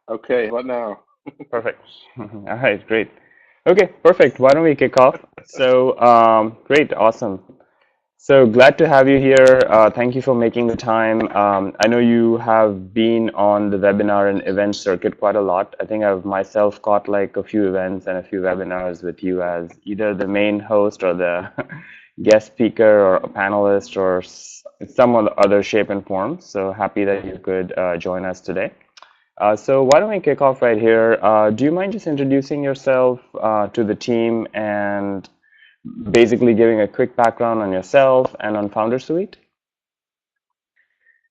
Okay, what now? Perfect. All right, great. Okay, perfect. Why don't we kick off? Great, awesome. So glad to have you here. Thank you for making the time. I know you have been on the webinar and event circuit quite a lot. I think I've myself caught like a few events and a few webinars with you as either the main host or the guest speaker or a panelist or some other shape and form. So happy that you could join us today. So why don't we kick off right here? Do you mind just introducing yourself to the team and basically giving a quick background on yourself and on FounderSuite?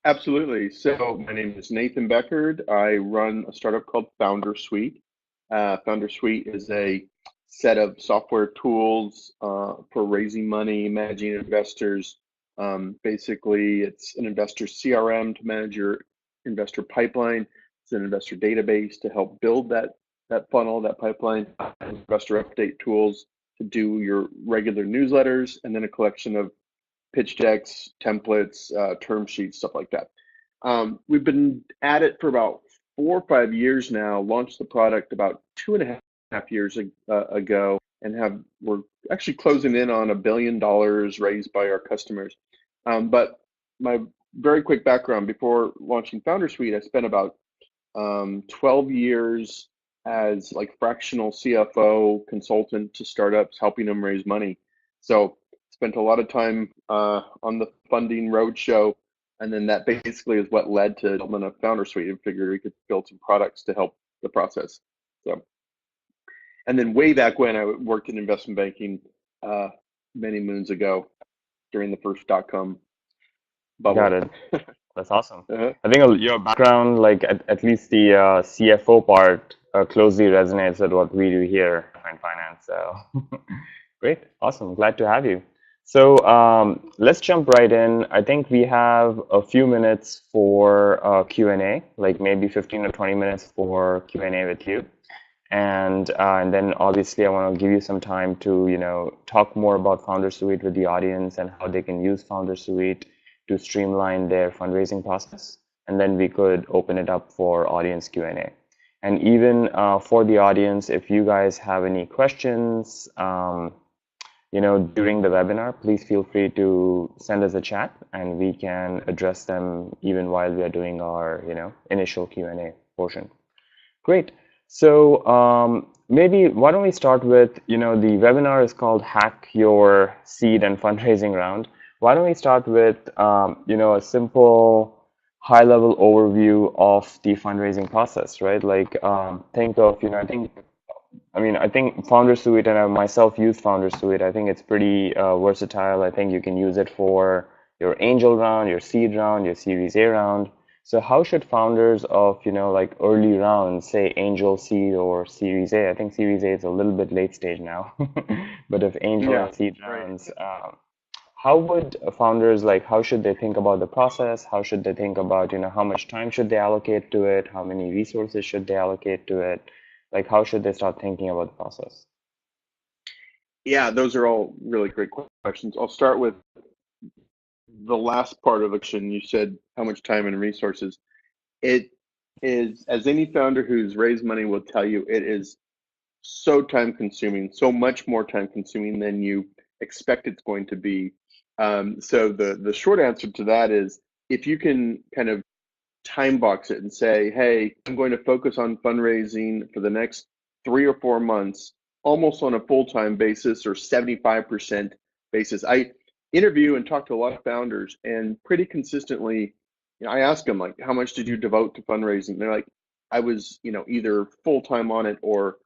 Absolutely. So my name is Nathan Beckord. I run a startup called FounderSuite. FounderSuite is a set of software tools for raising money, managing investors. Basically, it's an investor CRM to manage your investor pipeline. It's an investor database to help build that funnel, that pipeline. Investor update tools to do your regular newsletters, and then a collection of pitch decks, templates, term sheets, stuff like that. We've been at it for about 4 or 5 years now. Launched the product about 2.5 years ago, and we're actually closing in on $1 billion raised by our customers. But my very quick background before launching FounderSuite, I spent about 12 years as like fractional CFO consultant to startups, helping them raise money. So spent a lot of time on the funding roadshow, and then that basically is what led to development of FounderSuite, and figured we could build some products to help the process. So, and then way back when I worked in investment banking uh, many moons ago during the first dot-com Got bubble. it. That's awesome. uh I think your background, like at least the CFO part, closely resonates with what we do here in finance. So great, awesome. Glad to have you. So let's jump right in. I think we have a few minutes for Q&A, like maybe 15 or 20 minutes for Q&A with you. And then obviously I want to give you some time to talk more about FounderSuite with the audience and how they can use FounderSuite to streamline their fundraising process. And then we could open it up for audience Q&A. And even for the audience, if you guys have any questions, during the webinar, please feel free to send us a chat, and we can address them even while we are doing our, initial Q&A portion. Great. So maybe why don't we start with, the webinar is called Hack Your Seed and Fundraising Round. Why don't we start with, a simple high-level overview of the fundraising process, right? Like think of, I think FounderSuite, and I myself use FounderSuite. I think it's pretty versatile. I think you can use it for your angel round, your seed round, your Series A round. So how should founders of, like early rounds, say angel, seed, or Series A? I think Series A is a little bit late stage now, but if angel Yeah, and seed right. rounds, how would founders like, how should they think about the process? How should they think about, how much time should they allocate to it? How many resources should they allocate to it? Like, how should they start thinking about the process? Yeah, those are all really great questions. I'll start with the last part of the question. You said how much time and resources. It is, as any founder who's raised money will tell you, it is so time consuming, so much more time consuming than you expect it's going to be. So the short answer to that is, if you can kind of time box it and say, hey, I'm going to focus on fundraising for the next 3 or 4 months, almost on a full-time basis or 75% basis. I interview and talk to a lot of founders, and pretty consistently, I ask them, like, how much did you devote to fundraising? And they're like, I was, either full-time on it or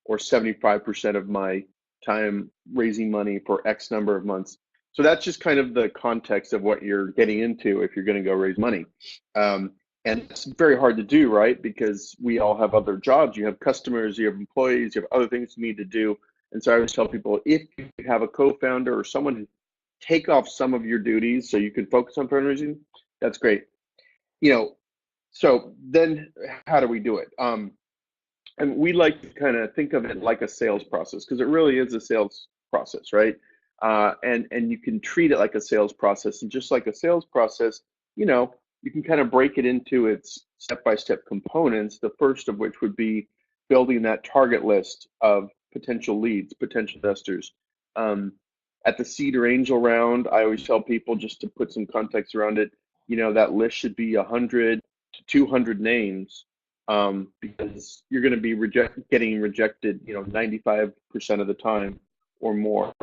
75% of my time raising money for X number of months. So that's just kind of the context of what you're getting into if you're going to go raise money. And it's very hard to do, right? Because we all have other jobs. You have customers, you have employees, you have other things you need to do. And so I always tell people, if you have a co-founder or someone to take off some of your duties so you can focus on fundraising, that's great. You know, so then how do we do it? And we like to kind of think of it like a sales process, because it really is a sales process, right? And you can treat it like a sales process, and just like a sales process, you know, you can kind of break it into its step-by-step components, the first of which would be building that target list of potential leads, potential investors. At the seed or angel round, I always tell people, just to put some context around it, that list should be 100 to 200 names, because you're going to be getting rejected, 95% of the time or more.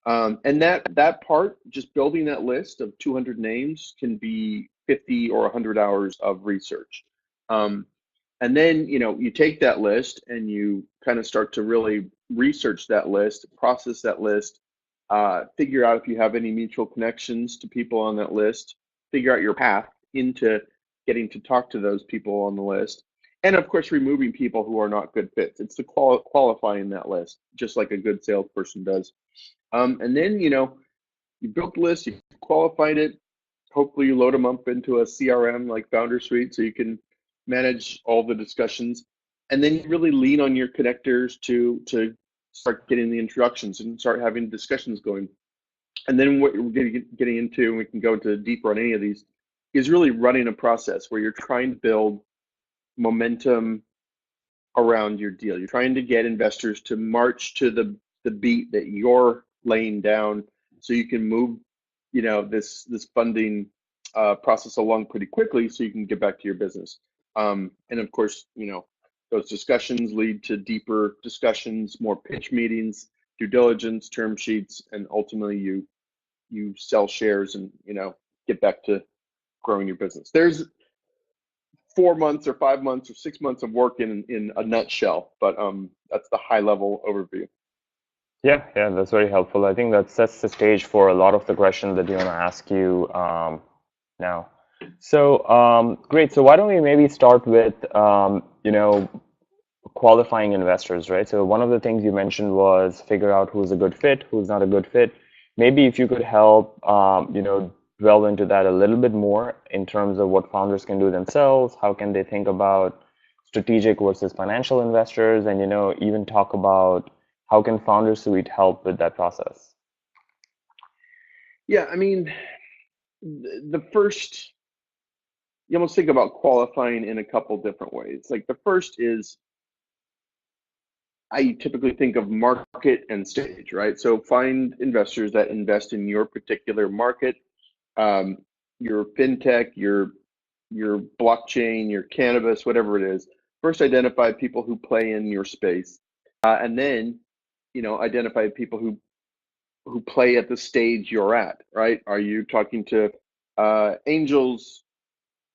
And that part, just building that list of 200 names, can be 50 or 100 hours of research. And then, you take that list and you kind of start to really research that list, process that list, figure out if you have any mutual connections to people on that list, figure out your path into getting to talk to those people on the list. And of course, removing people who are not good fits. It's the qualifying that list, just like a good salesperson does. And then, you built the list, you qualified it. Hopefully you load them up into a CRM like FounderSuite so you can manage all the discussions. And then you really lean on your connectors to start getting the introductions and start having discussions going. And then what we're getting into, and we can go into deeper on any of these, is really running a process where you're trying to build momentum around your deal. You're trying to get investors to march to the beat that you're laying down, so you can move, this funding process along pretty quickly, so you can get back to your business. And of course, those discussions lead to deeper discussions, more pitch meetings, due diligence, term sheets, and ultimately you sell shares and get back to growing your business. There's 4 months or 5 months or 6 months of work in a nutshell, but that's the high level overview. Yeah, that's very helpful. I think that sets the stage for a lot of the questions that you want to ask you now. So great. So why don't we maybe start with qualifying investors, right? So one of the things you mentioned was figure out who's a good fit, who's not a good fit. Maybe if you could help, delve into that a little bit more in terms of what founders can do themselves, how can they think about strategic versus financial investors, and even talk about how can FounderSuite help with that process? Yeah, I mean, the first, you almost think about qualifying in a couple different ways. Like the first is, I typically think of market and stage, right? So find investors that invest in your particular market, your fintech, your blockchain, your cannabis, whatever it is. First, identify people who play in your space, and then, identify people who play at the stage you're at, right? Are you talking to angels,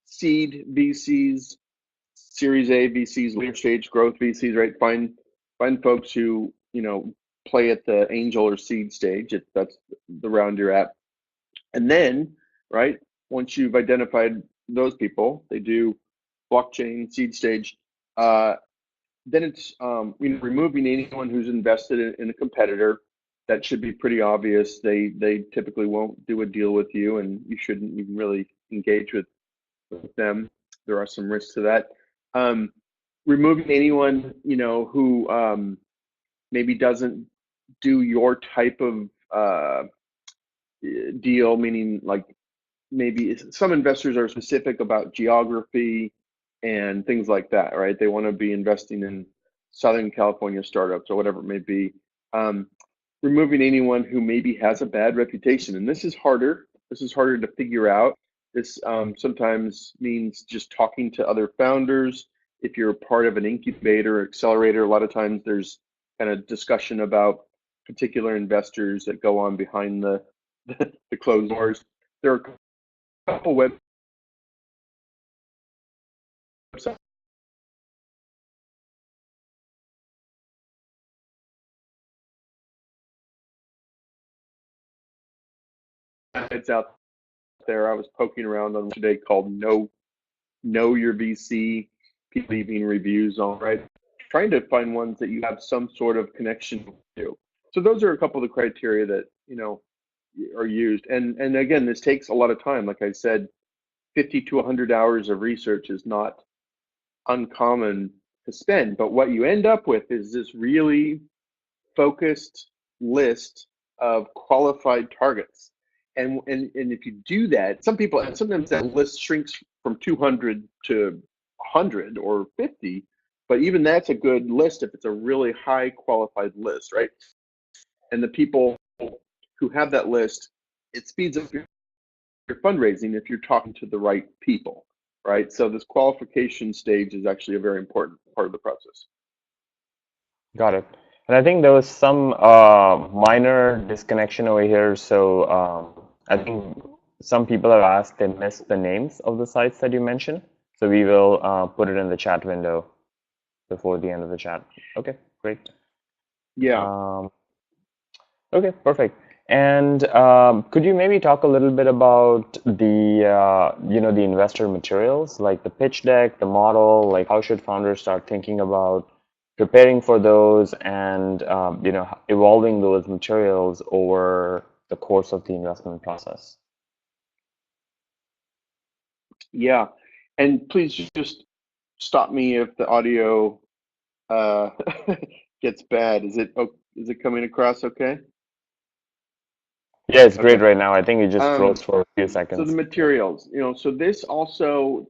seed VCs, Series A VCs, later stage growth VCs, right? Find folks who play at the angel or seed stage, if that's the round you're at. And then, right, once you've identified those people, they do blockchain, seed stage. Then it's removing anyone who's invested in a competitor. That should be pretty obvious. They typically won't do a deal with you, and you shouldn't even really engage with them. There are some risks to that. Removing anyone who maybe doesn't do your type of deal, meaning like maybe some investors are specific about geography and things like that, right? They want to be investing in Southern California startups or whatever it may be. Removing anyone who maybe has a bad reputation, and this is harder. This is harder to figure out. This sometimes means just talking to other founders. If you're a part of an incubator or accelerator, a lot of times there's kind of discussion about particular investors that go on behind the closed doors. There are a couple websites out there. I was poking around on today called Know Your VC. People leaving reviews on, right? Trying to find ones that you have some sort of connection to. So those are a couple of the criteria that are used. And again, this takes a lot of time. Like I said, 50 to 100 hours of research is not uncommon to spend. But what you end up with is this really focused list of qualified targets. And if you do that, sometimes that list shrinks from 200 to 100 or 50, but even that's a good list if it's a really high qualified list, right? And the people who have that list, it speeds up your fundraising if you're talking to the right people, right? So this qualification stage is actually a very important part of the process. Got it. And I think there was some minor disconnection over here. So I think some people have asked they missed the names of the sites that you mentioned. So we will put it in the chat window before the end of the chat. Okay, great. Yeah. Okay, perfect. And could you maybe talk a little bit about the the investor materials, like the pitch deck, the model, like how should founders start thinking about preparing for those and evolving those materials over the course of the investment process? Yeah. And please just stop me if the audio uh, gets bad. Is it coming across okay? Yeah, it's great Okay. right now. I think it just froze Um, for a few so the seconds. materials, so this also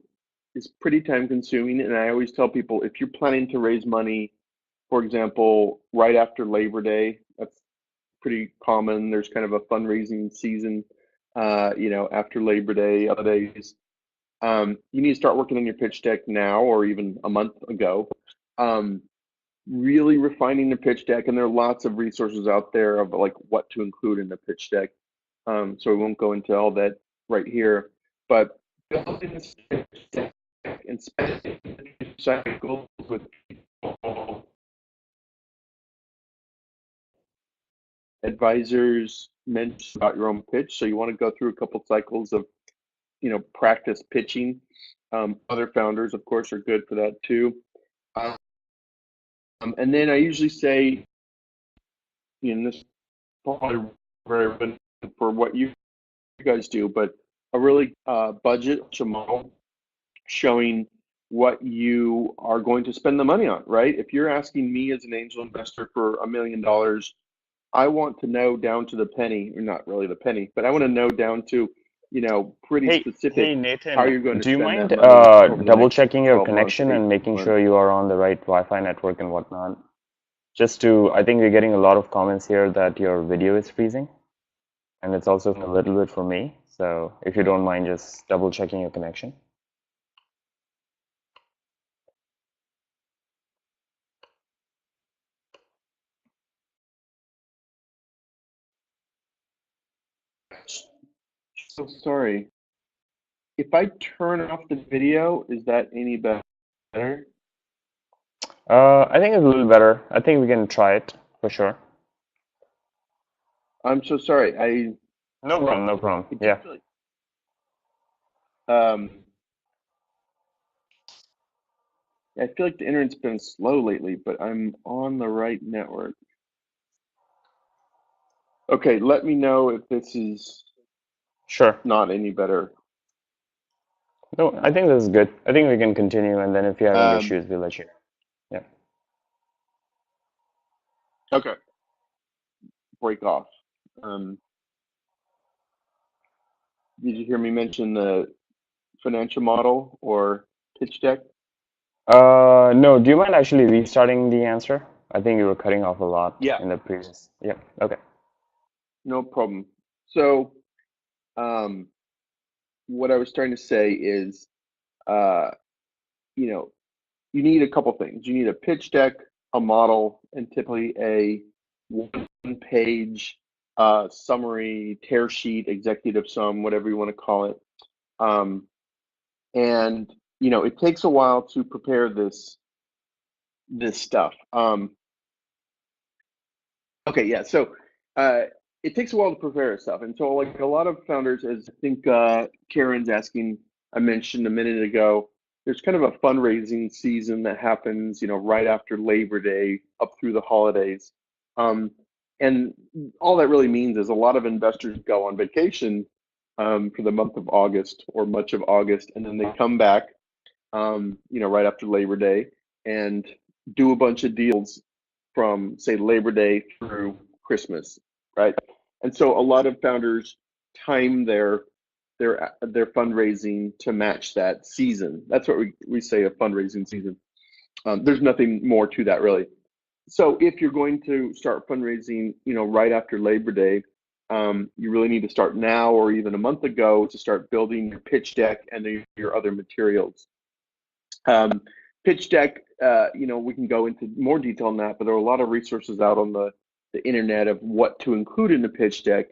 is pretty time consuming, and I always tell people if you're planning to raise money, for example, right after Labor Day, that's pretty common. There's kind of a fundraising season, after Labor Day, holidays. You need to start working on your pitch deck now or even a month ago. Um, really refining the pitch deck, and there are lots of resources out there of like what to include in the pitch deck. So we won't go into all that right here, but building this pitch deck and spending cycles with people, advisors, mentors about your own pitch. So you want to go through a couple cycles of practice pitching. Other founders, of course, are good for that too. And then I usually say, this is probably very relevant for what you guys do, but a really budget model showing what you are going to spend the money on, right? If you're asking me as an angel investor for $1 million, I want to know down to the penny, or not really the penny, but I want to know down to, pretty Hey specific how Nathan, you're going to do you spend mind that money over the double next checking your 12 months, connection 18 and making sure months. you are on the right Wi-Fi network and whatnot? I think we're getting a lot of comments here that your video is freezing, and it's also a little bit for me. So if you don't mind just double checking your connection. So sorry. If I turn off the video, is that any better? I think it's a little better. I think we can try it for sure. I'm so sorry. No problem, no problem. I just Yeah. feel like, um, I feel like the internet's been slow lately, but I'm on the right network. Okay, let me know if this is Sure. not any better. No, I think this is good. I think we can continue, and then if you have any Um, issues, we'll let you know. Yeah. okay, break off. Um, did you hear me mention the financial model or pitch deck? No, do you mind actually restarting the answer? I think you were cutting off a lot Yeah, in the previous. Yeah. Okay. no problem. So, um, what I was trying to say is, uh, you know, you need a couple things. You need a pitch deck, a model, and typically a one-page summary, tear sheet, executive sum, whatever you want to call it. Um, and it takes a while to prepare this stuff. Okay, yeah. So uh, it takes a while to prepare this stuff, and so like a lot of founders, as I think Karen's asking, I mentioned a minute ago, there's kind of a fundraising season that happens, right after Labor Day up through the holidays, um, and all that really means is a lot of investors go on vacation for the month of August or much of August, and then they come back, right after Labor Day and do a bunch of deals from say Labor Day through Christmas, right? And so a lot of founders time their fundraising to match that season. That's what we say, a fundraising season. There's nothing more to that really. So if you're going to start fundraising, right after Labor Day, you really need to start now or even a month ago to start building your pitch deck and your other materials. Pitch deck, we can go into more detail on that, but there are a lot of resources out on the internet of what to include in the pitch deck.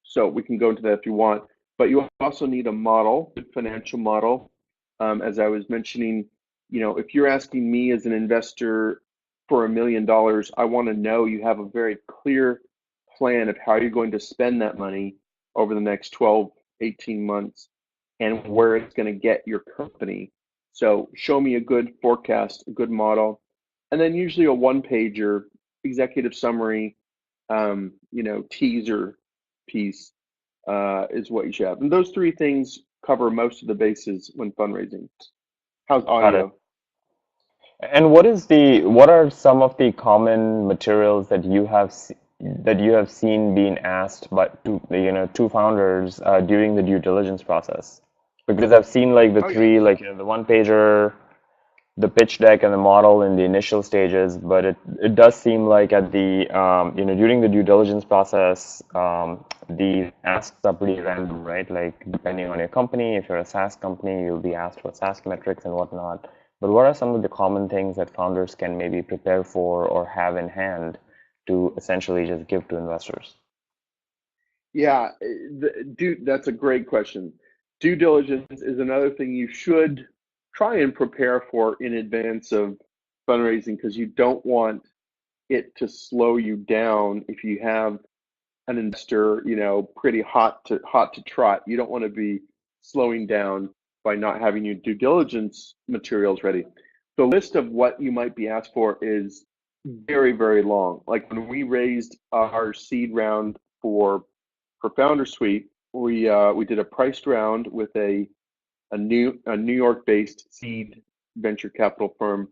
So we can go into that if you want, but you also need a model, a financial model. As I was mentioning, if you're asking me as an investor for $1 million, I want to know you have a very clear plan of how you're going to spend that money over the next 12, 18 months and where it's going to get your company. So show me a good forecast, a good model, and then usually a one-pager executive summary, teaser piece is what you should have. And those three things cover most of the bases when fundraising. How's Got it. audio? And what are some of the common materials that you have seen being asked by to founders during the due diligence process? Because I've seen like the Oh yeah. three, like the one pager, the pitch deck, and the model in the initial stages, but it does seem like at the during the due diligence process, the asks are pretty random, right? Like depending on your company, if you're a SaaS company, you'll be asked for SaaS metrics and whatnot. But what are some of the common things that founders can maybe prepare for or have in hand to essentially just give to investors? Yeah, that's a great question. Due diligence is another thing you should try and prepare for in advance of fundraising because you don't want it to slow you down if you have an investor, pretty hot to trot. You don't want to be slowing down by not having your due diligence materials ready. The list of what you might be asked for is very, very long. Like when we raised our seed round for FounderSuite, we did a priced round with a New York-based seed venture capital firm,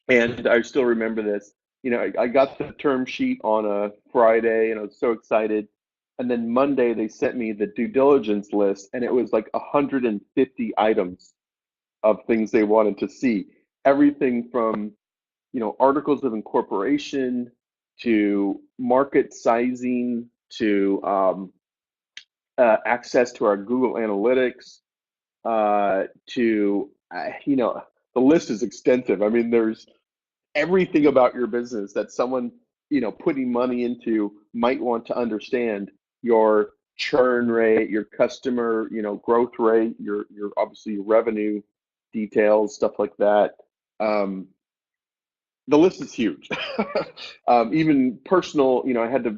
and I still remember this. I got the term sheet on a Friday, and I was so excited. And then Monday they sent me the due diligence list, and it was like 150 items of things they wanted to see. Everything from articles of incorporation to market sizing to access to our Google Analytics, the list is extensive. I mean, there's everything about your business that someone, putting money into might want to understand. Your churn rate, your customer, growth rate, your obviously your revenue details, stuff like that. The list is huge. Even personal, I had to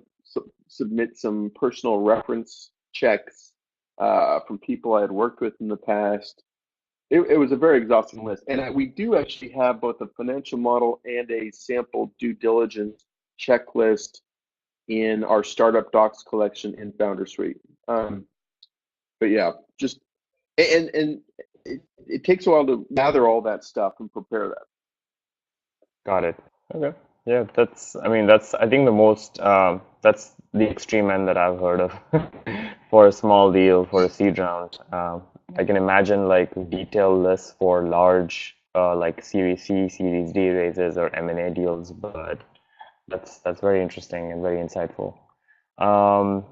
submit some personal reference checks from people I had worked with in the past. It was a very exhausting list. And we do actually have both a financial model and a sample due diligence checklist in our startup docs collection in FounderSuite. But yeah, just and it takes a while to gather all that stuff and prepare that. Got it. Okay. Yeah, I think the most, that's the extreme end that I've heard of for a small deal, for a seed round. I can imagine like detailed lists for large, like Series C, Series D raises or M&A deals, but that's very interesting and very insightful. Um,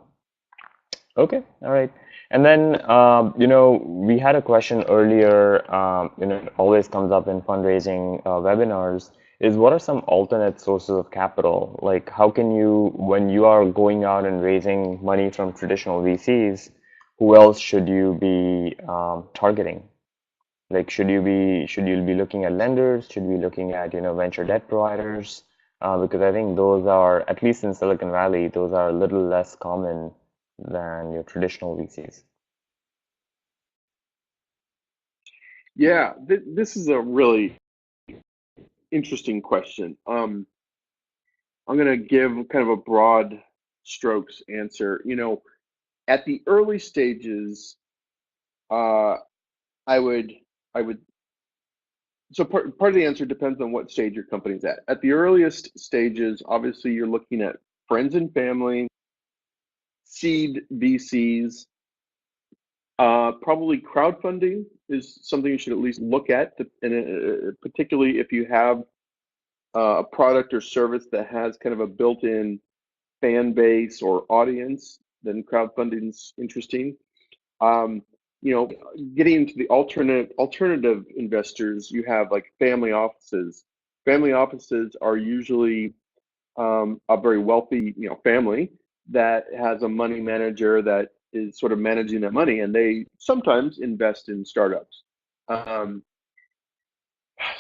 Okay, all right. And then, we had a question earlier, it always comes up in fundraising webinars, is what are some alternate sources of capital? Like, how can you, when you are going out and raising money from traditional VCs, who else should you be targeting? Like, should you be looking at lenders? Should we be looking at, venture debt providers? Because I think those are, at least in Silicon Valley, those are a little less common than your traditional VCs. Yeah, this is a really interesting question. I'm going to give kind of a broad strokes answer. At the early stages, uh, I would, I would. So part of the answer depends on what stage your company's at. At the earliest stages, obviously, you're looking at friends and family, seed VCs. Probably crowdfunding is something you should at least look at, and particularly if you have a product or service that has kind of a built-in fan base or audience, then crowdfunding is interesting. Um, Getting into the alternative investors, you have like family offices. Family offices are usually a very wealthy, family that has a money manager that is sort of managing that money, and they sometimes invest in startups. Um,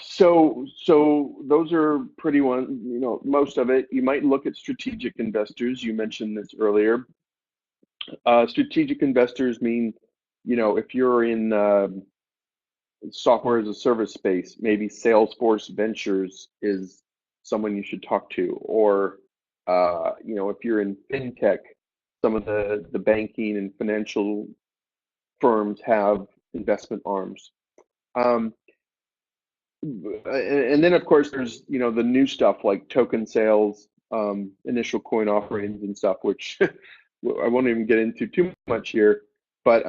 so those are pretty one, most of it. You might look at strategic investors. You mentioned this earlier. Strategic investors mean, if you're in software as a service space, maybe Salesforce Ventures is someone you should talk to, or if you're in fintech, some of the banking and financial firms have investment arms. Um, and then of course there's the new stuff like token sales, initial coin offerings and stuff, which I won't even get into too much here, but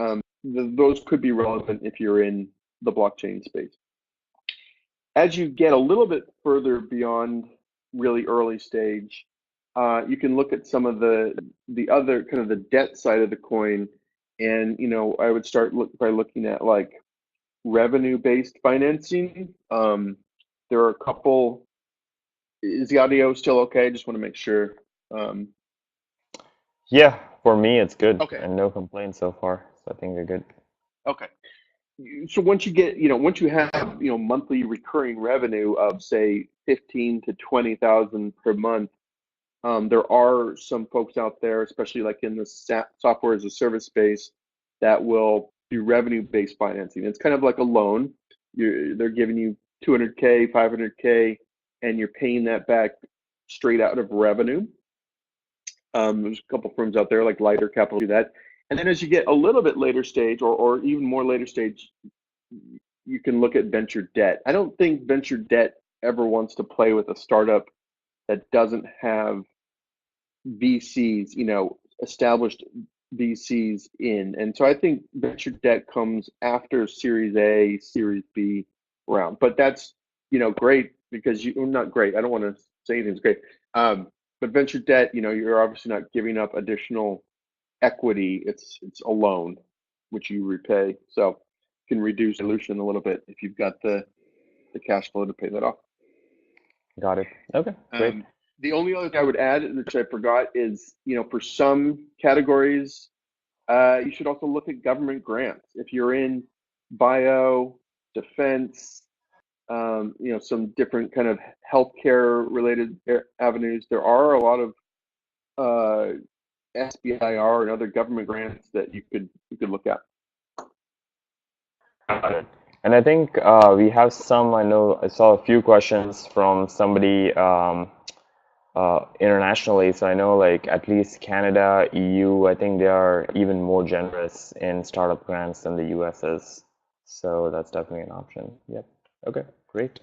those could be relevant if you're in the blockchain space. As you get a little bit further beyond really early stage, you can look at some of the other kind of the debt side of the coin, and I would start by looking at like revenue-based financing. There are a couple. Is the audio still okay? I just want to make sure. Um, Yeah, for me it's good okay. and no complaints so far, so I think we're good. Okay. So once you have, monthly recurring revenue of say 15 to 20,000 per month, there are some folks out there, especially like in the software as a service space, that will do revenue-based financing. It's kind of like a loan. They're giving you 200K, 500K, and you're paying that back straight out of revenue. There's a couple firms out there like Lighter Capital do that. And then as you get a little bit later stage, or even more later stage, you can look at venture debt. I don't think venture debt ever wants to play with a startup that doesn't have VCs, established VCs in. And so I think venture debt comes after Series A, Series B round. But that's, great because not great. I don't want to say anything's great. But venture debt, you're obviously not giving up additional equity. It's a loan, which you repay. So you can reduce dilution a little bit if you've got the cash flow to pay that off. Got it. Okay, great. The only other thing I would add, which I forgot, is for some categories, you should also look at government grants. If you're in bio, defense, some different kind of healthcare related avenues, there are a lot of SBIR and other government grants that you could look at. Got it. And I think we have some, I know I saw a few questions from somebody internationally. So I know like at least Canada, EU, I think they are even more generous in startup grants than the US is. So that's definitely an option. Yep. Okay, great.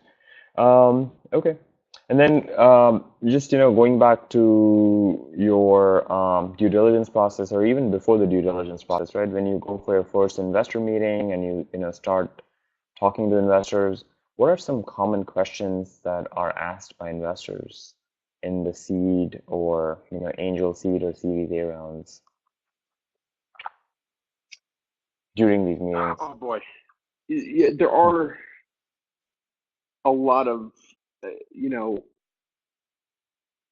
Okay. And then just, going back to your due diligence process, or even before the due diligence process, right? When you go for your first investor meeting and you start talking to investors, what are some common questions that are asked by investors in the seed or angel seed or Series A rounds during these meetings? Oh boy, yeah, there are a lot of,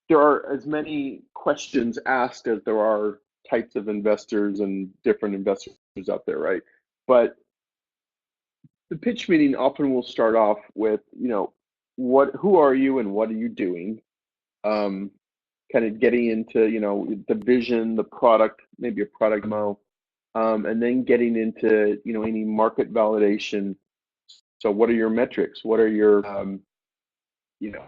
there are as many questions asked as there are types of investors and different investors out there, right? But the pitch meeting often will start off with, who are you and what are you doing? Kind of getting into, the vision, the product, maybe a product demo, and then getting into, any market validation. So what are your metrics? What are your, you know,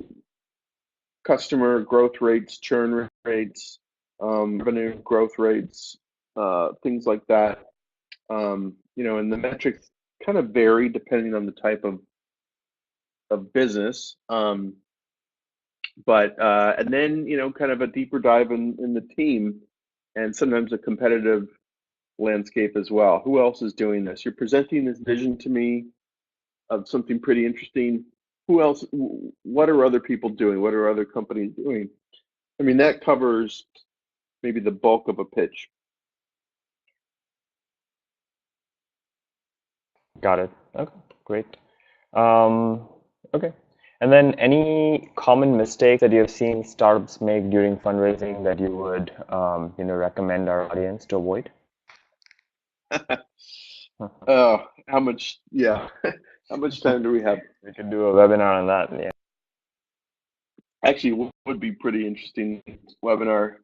customer growth rates, churn rates, revenue growth rates, things like that. And the metrics kind of vary depending on the type of business. But and then kind of a deeper dive in the team. and sometimes a competitive landscape as well. Who else is doing this? You're presenting this vision to me of something pretty interesting. Who else? What are other people doing? What are other companies doing? I mean, that covers maybe the bulk of a pitch. Got it. Okay, great. Okay. And then any common mistakes that you've seen startups make during fundraising that you would, recommend our audience to avoid? How much? Yeah, how much time do we have? We could do a webinar on that. Yeah. Actually, would be pretty interesting webinar.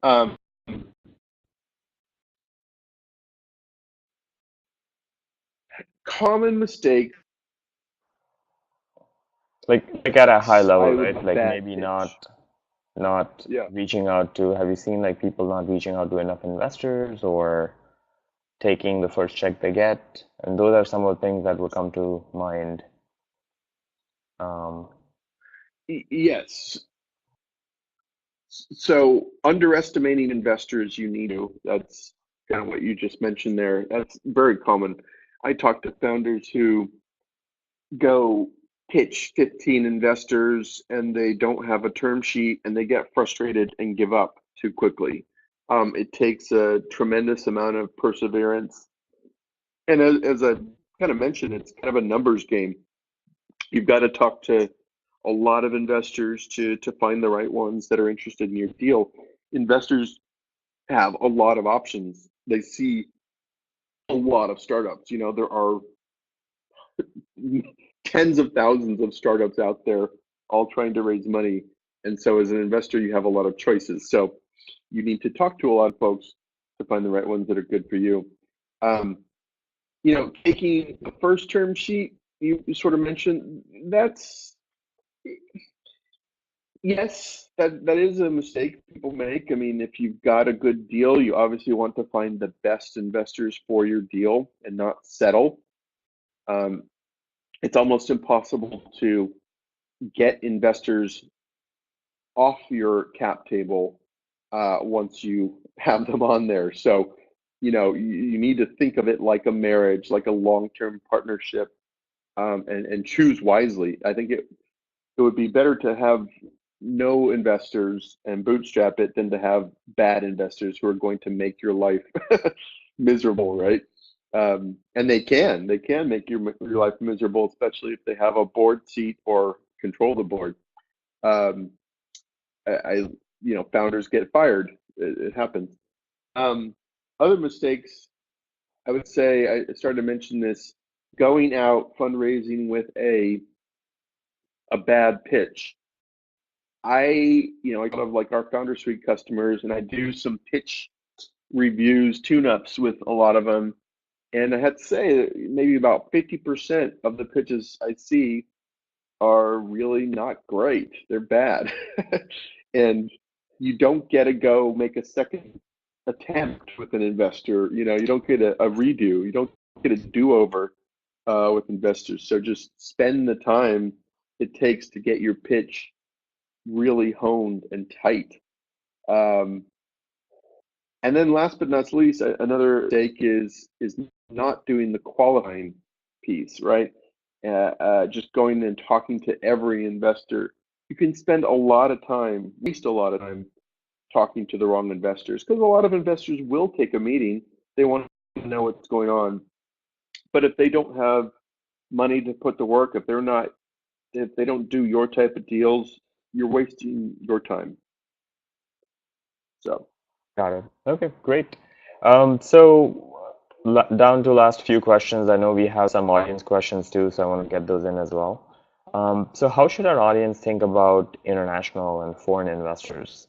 Common mistake. Like at a high I level, would right? Like bad maybe pitch. not Yeah. reaching out to, have you seen like people not reaching out to enough investors or taking the first check they get? And those are some of the things that would come to mind. Um, Yes. So underestimating investors, you need to. That's kind of what you just mentioned there. That's very common. I talk to founders who go pitch 15 investors and they don't have a term sheet and they get frustrated and give up too quickly. It takes a tremendous amount of perseverance. And as I kind of mentioned, it's kind of a numbers game. You've got to talk to a lot of investors to find the right ones that are interested in your deal. Investors have a lot of options. They see a lot of startups. There are tens of thousands of startups out there all trying to raise money. And so as an investor, you have a lot of choices. So you need to talk to a lot of folks to find the right ones that are good for you. Taking a first term sheet, you sort of mentioned, that's, yes, that is a mistake people make. I mean, if you've got a good deal, you obviously want to find the best investors for your deal and not settle. Um, it's almost impossible to get investors off your cap table once you have them on there. So, you need to think of it like a marriage, like a long-term partnership, and choose wisely. I think it would be better to have no investors and bootstrap it than to have bad investors who are going to make your life miserable, right? And they can make your life miserable, especially if they have a board seat or control the board. Um, founders get fired. It happens. Um, Other mistakes, I would say, I started to mention this, going out fundraising with a bad pitch. I kind of like our FounderSuite customers, and I do some pitch reviews, tune-ups with a lot of them. And I had to say that maybe about 50% of the pitches I see are really not great. They're bad. And you don't get to go make a second attempt with an investor. You don't get a redo. You don't get a do-over with investors. So just spend the time it takes to get your pitch really honed and tight. Um, and then last but not least, another mistake is not doing the qualifying piece, right? Just going and talking to every investor. You can spend a lot of time, waste a lot of time talking to the wrong investors because a lot of investors will take a meeting. They want to know what's going on. But if they don't have money to put to work, if they don't do your type of deals, you're wasting your time. So. Got it. Okay, great. So down to last few questions. I know we have some audience questions too, so I want to get those in as well. So how should our audience think about international and foreign investors?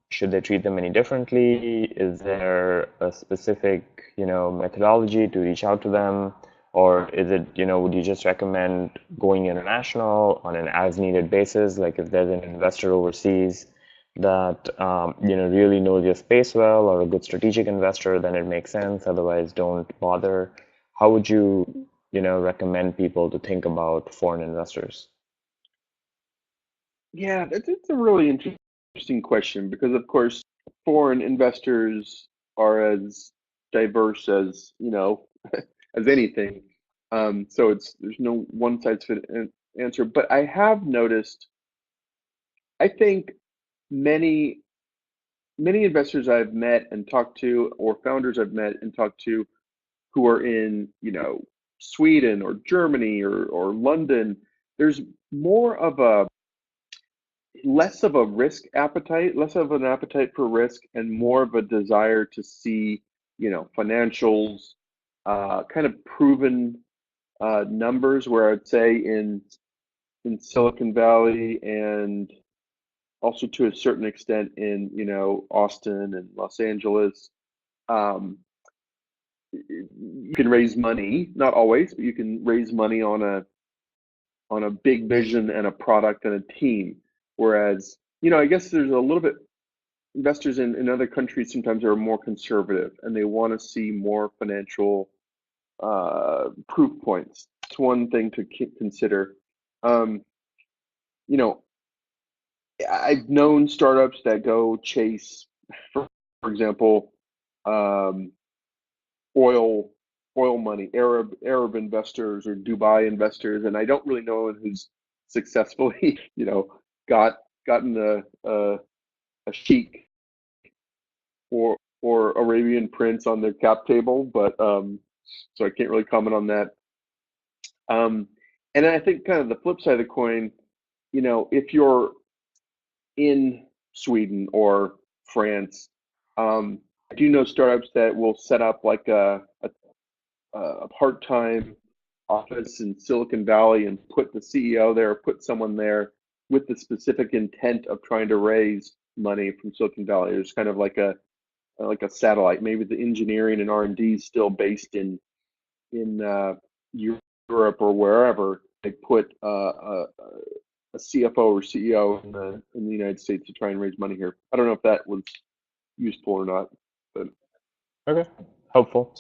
Should they treat them any differently? Is there a specific, methodology to reach out to them? Or is it, would you just recommend going international on an as needed basis? Like if there's an investor overseas that really knows your space well, or a good strategic investor, then it makes sense. Otherwise, don't bother. How would you recommend people to think about foreign investors? Yeah, that's a really interesting question because, of course, foreign investors are as diverse as, as anything. So there's no one size fit answer. But I have noticed, I think many many investors I've met and talked to, or founders I've met and talked to, who are in, Sweden or Germany or London, there's more of a less of a risk appetite, less of an appetite for risk, and more of a desire to see, financials, kind of proven numbers. Where I'd say in Silicon Valley and also to a certain extent in, Austin and Los Angeles, um, you can raise money, not always, but you can raise money on a big vision and a product and a team. Whereas, I guess there's a little bit investors in other countries sometimes are more conservative and they want to see more financial proof points. It's one thing to consider. Um, you know, I've known startups that go chase, for example, um, oil oil money, Arab investors or Dubai investors, and I don't really know who's successfully, got gotten a sheik or Arabian prince on their cap table, but so I can't really comment on that. Um, and I think kind of the flip side of the coin, if you're in Sweden or France, I do know startups that will set up like a part-time office in Silicon Valley and put the CEO there, put someone there with the specific intent of trying to raise money from Silicon Valley. There's kind of like a satellite. Maybe the engineering and R&D is still based in Europe or wherever. They put a CFO or CEO in the United States to try and raise money here. I don't know if that was useful or not, but Okay, helpful.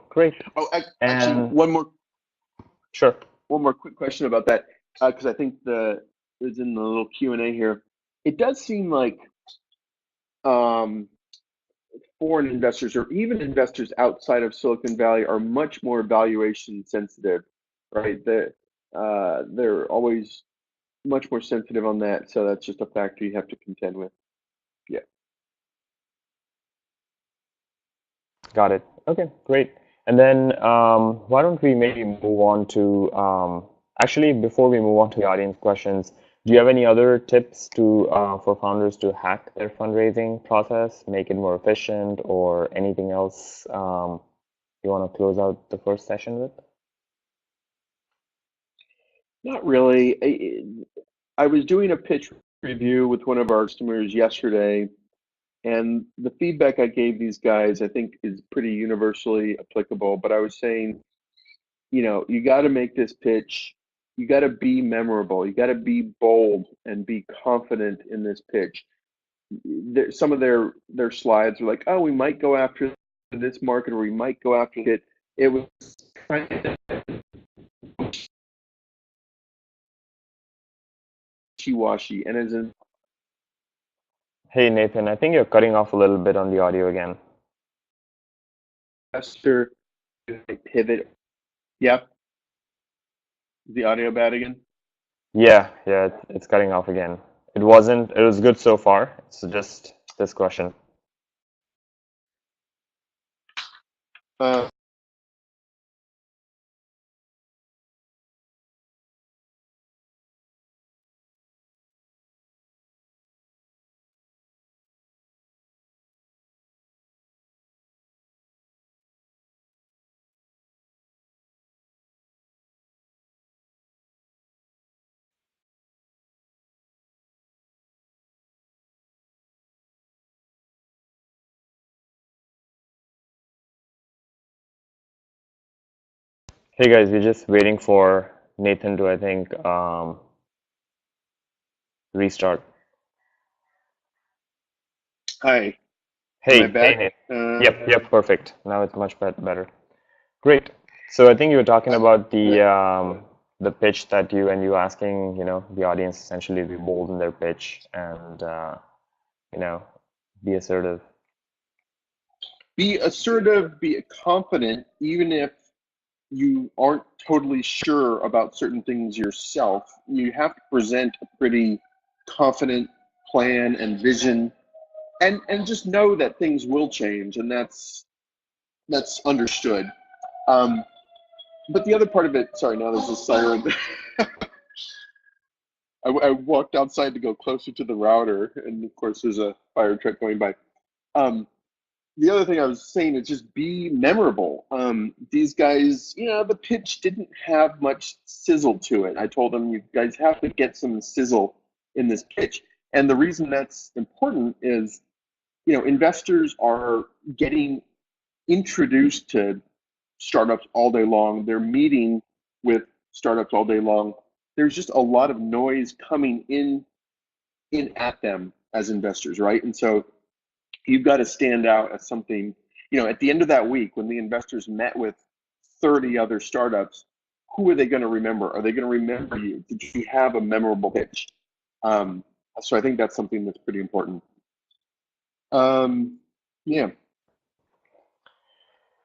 Great. actually, And sure. one more quick question about that, because I think it's in the little Q&A here. It does seem like um, foreign investors or even investors outside of Silicon Valley are much more valuation sensitive, right? They're always much more sensitive on that, so that's just a factor you have to contend with. Yeah. Got it. Okay, great. And then why don't we maybe move on to actually before we move on to the audience questions, do you have any other tips to for founders to hack their fundraising process, make it more efficient, or anything else you want to close out the first session with? Not really. I was doing a pitch review with one of our customers yesterday, and the feedback I gave these guys, I think, is pretty universally applicable. But I was saying, you got to make this pitch. You got to be memorable. You got to be bold and be confident in this pitch. Some of their slides are like, oh, we might go after this market, or we might go after it. It was kind of wishy-washy, and as an Hey Nathan, I think you're cutting off a little bit on the audio again. investor, pivot. Yep. Is the audio bad again? Yeah, it's cutting off again. It wasn't, it was good so far. So just this question. Uh, Hey guys, we're just waiting for Nathan to, I think, restart. Hi. Am I Hey back? Nate. Yep, perfect. Now it's much better. Great. So I think you were talking I, about the pitch that you asking, the audience essentially to be bold in their pitch and you know, be assertive? Be assertive, be confident, even if you aren't totally sure about certain things yourself. You have to present a pretty confident plan and vision, and just know that things will change, and that's understood. Um, but the other part of it, sorry, now there's a siren. I walked outside to go closer to the router, and of course there's a fire truck going by. Um, the other thing I was saying is just be memorable. These guys, the pitch didn't have much sizzle to it. I told them, you guys have to get some sizzle in this pitch. And the reason that's important is, investors are getting introduced to startups all day long. They're meeting with startups all day long. There's just a lot of noise coming in at them as investors, right? And so you've got to stand out as something, at the end of that week when the investors met with 30 other startups, who are they going to remember? Are they going to remember you? Did you have a memorable pitch? So I think that's something that's pretty important. Yeah.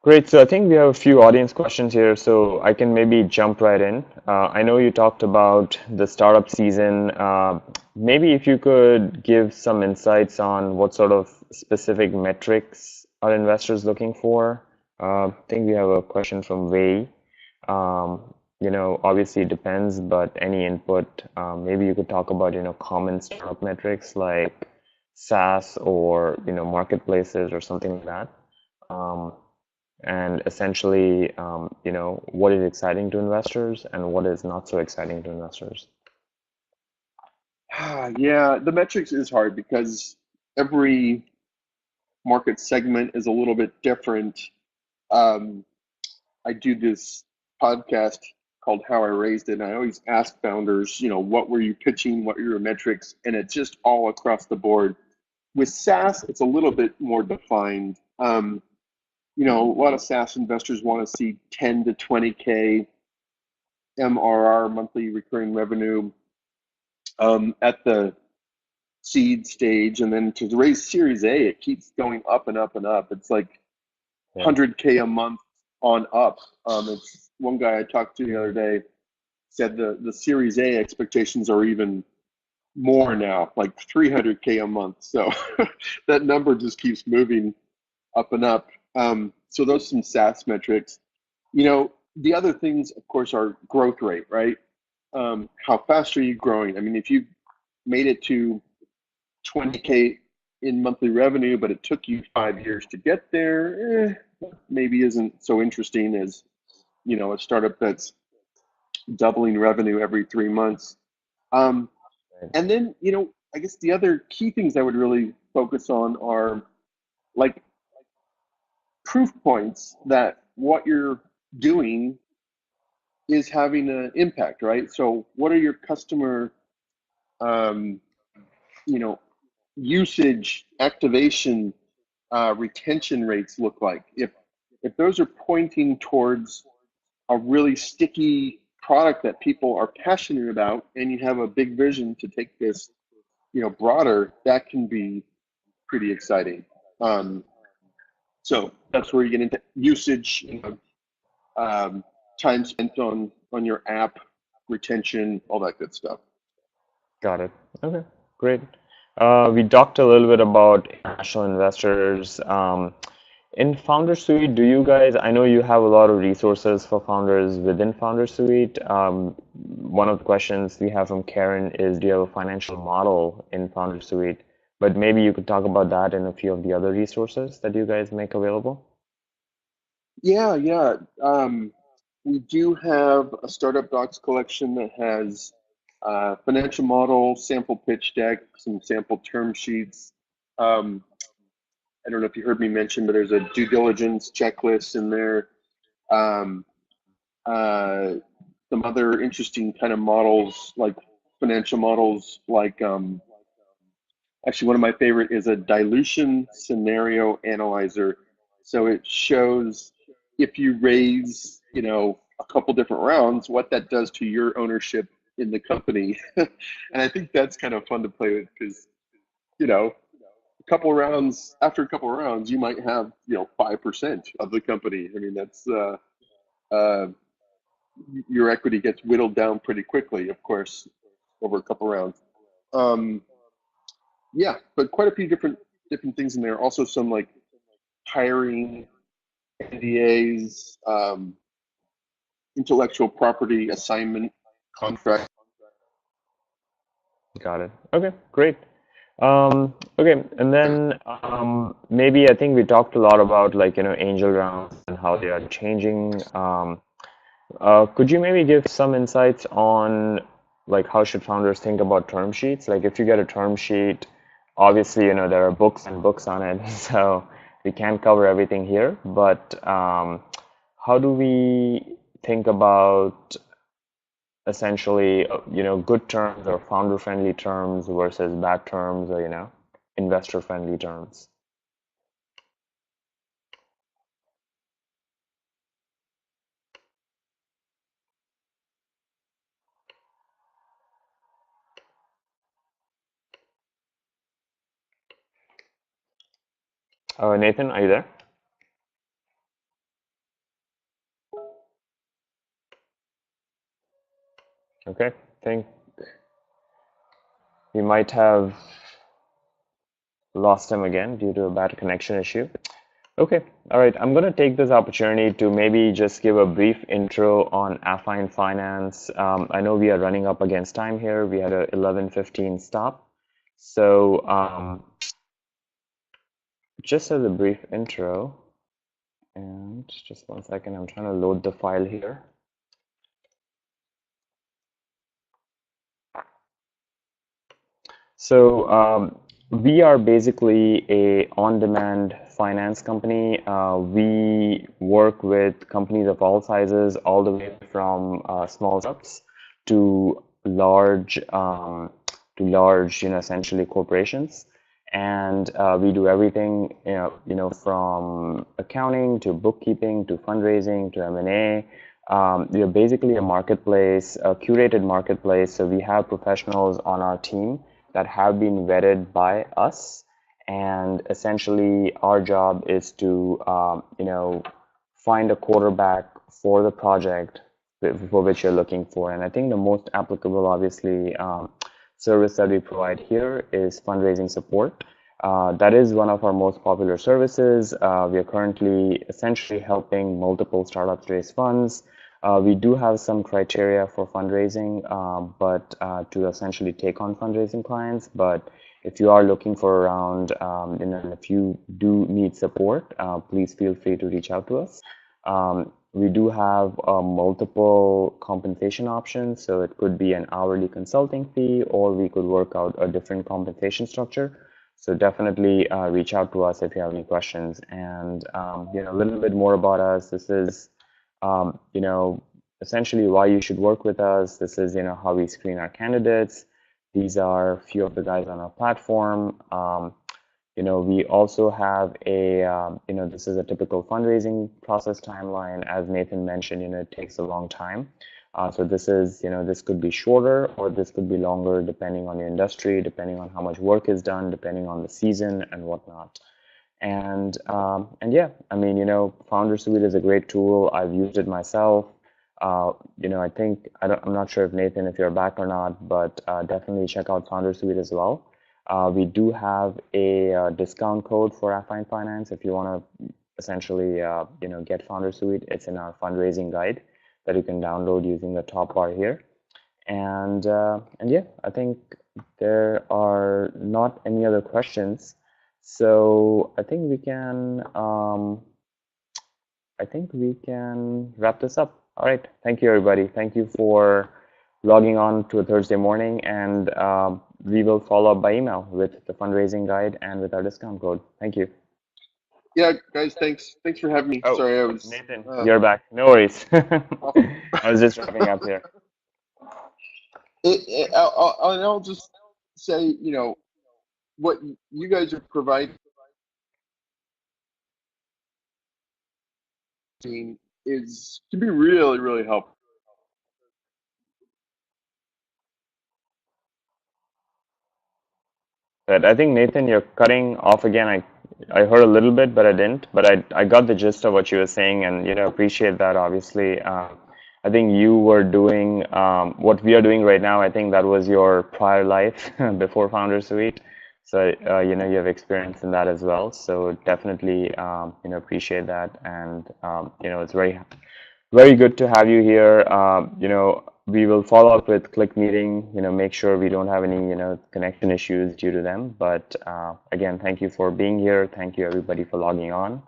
Great. So I think we have a few audience questions here, so I can maybe jump right in. I know you talked about the startup season. Maybe if you could give some insights on what sort of specific metrics are investors looking for. I think we have a question from Wei. Obviously it depends, but any input, maybe you could talk about, common startup metrics like SaaS or, marketplaces or something like that. And essentially, what is exciting to investors and what is not so exciting to investors. Yeah, the metrics is hard because every market segment is a little bit different. Um, I do this podcast called How I Raised It, and I always ask founders, what were you pitching? What were your metrics? And it's just all across the board. With SaaS, it's a little bit more defined. A lot of SaaS investors want to see 10 to 20K MRR, monthly recurring revenue, at the seed stage. And then to raise Series A, it keeps going up and up and up. It's like 100K a month on up. It's one guy I talked to the other day said the Series A expectations are even more now, like 300K a month. So that number just keeps moving up and up. So those are some SaaS metrics. The other things, of course, are growth rate, right? How fast are you growing? I mean, if you made it to 20K in monthly revenue, but it took you 5 years to get there, maybe isn't so interesting as, a startup that's doubling revenue every 3 months. And then, I guess the other key things I would really focus on are like proof points that what you're doing is having an impact, right? So what are your customer, um, usage, activation, retention rates look like? If those are pointing towards a really sticky product that people are passionate about, and you have a big vision to take this, broader, that can be pretty exciting. So that's where you get into usage, time spent on your app, retention, all that good stuff. Got it. Okay, great. We talked a little bit about international investors. In FounderSuite, do you guys, I know you have a lot of resources for founders within FounderSuite. One of the questions we have from Karen is, do you have a financial model in FounderSuite? But maybe you could talk about that and a few of the other resources that you guys make available. Yeah. We do have a startup docs collection that has financial model, sample pitch deck, some sample term sheets. I don't know if you heard me mention, but there's a due diligence checklist in there. Um, some other interesting kind of models, like financial models, like actually one of my favorite is a dilution scenario analyzer. So it shows if you raise, a couple different rounds, what that does to your ownership in the company. And I think that's kind of fun to play with because, couple rounds after a couple rounds, you might have 5% of the company. I mean, that's uh, your equity gets whittled down pretty quickly, of course, over a couple rounds. Um, yeah, but quite a few different things in there. Also, some like hiring, NDAs, intellectual property assignment contract. Got it. Okay, great. Okay, and then maybe I think we talked a lot about like angel rounds and how they are changing. Could you maybe give some insights on like how should founders think about term sheets? Like if you get a term sheet, obviously there are books and books on it, so we can't cover everything here. But how do we think about essentially good terms or founder friendly terms versus bad terms or investor friendly terms? Nathan, are you there? Okay, think we might have lost him again due to a bad connection issue. Okay, all right. I'm going to take this opportunity to maybe just give a brief intro on Affine Finance. I know we are running up against time here. We had a 11:15 stop. So just as a brief intro, and just one second, I'm trying to load the file here. So we are basically a on-demand finance company. We work with companies of all sizes, all the way from small startups to large, essentially corporations. And we do everything, from accounting to bookkeeping to fundraising to M&A. We are basically a marketplace, a curated marketplace. So we have professionals on our team that have been vetted by us, and essentially our job is to find a quarterback for the project for which you're looking for. And I think the most applicable, obviously, service that we provide here is fundraising support. That is one of our most popular services. We are currently essentially helping multiple startups raise funds. We do have some criteria for fundraising, but to essentially take on fundraising clients. But if you are looking for a round, if you do need support, please feel free to reach out to us. We do have multiple compensation options, so it could be an hourly consulting fee, or we could work out a different compensation structure. So definitely reach out to us if you have any questions. And a little bit more about us. This is essentially why you should work with us. This is, how we screen our candidates. These are a few of the guys on our platform. We also have this is a typical fundraising process timeline. As Nathan mentioned, it takes a long time. So this is, this could be shorter or this could be longer depending on your industry, depending on how much work is done, depending on the season and whatnot. And yeah, I mean, FounderSuite is a great tool. I've used it myself. I think I'm not sure if Nathan, if you're back or not, but definitely check out FounderSuite as well. We do have a discount code for Affine Finance if you want to essentially get FounderSuite. It's in our fundraising guide that you can download using the top bar here. And yeah, I think there are not any other questions. So I think we can wrap this up. All right. Thank you, everybody. Thank you for logging on to a Thursday morning, and we will follow up by email with the fundraising guide and with our discount code. Thank you. Yeah, guys, thanks for having me. Oh, Sorry, I was Nathan, you're back. No worries. I was just wrapping up here. I'll just say, what you guys are providing is to be really, really helpful. But I think, Nathan, you're cutting off again. I heard a little bit, but I didn't. But I got the gist of what you were saying, and appreciate that. Obviously, I think you were doing what we are doing right now. I think that was your prior life before FounderSuite. So you have experience in that as well. So definitely appreciate that, and it's very good to have you here. We will follow up with Click Meeting, make sure we don't have any, connection issues due to them. But again, thank you for being here. Thank you, everybody, for logging on.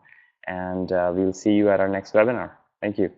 And we'll see you at our next webinar. Thank you.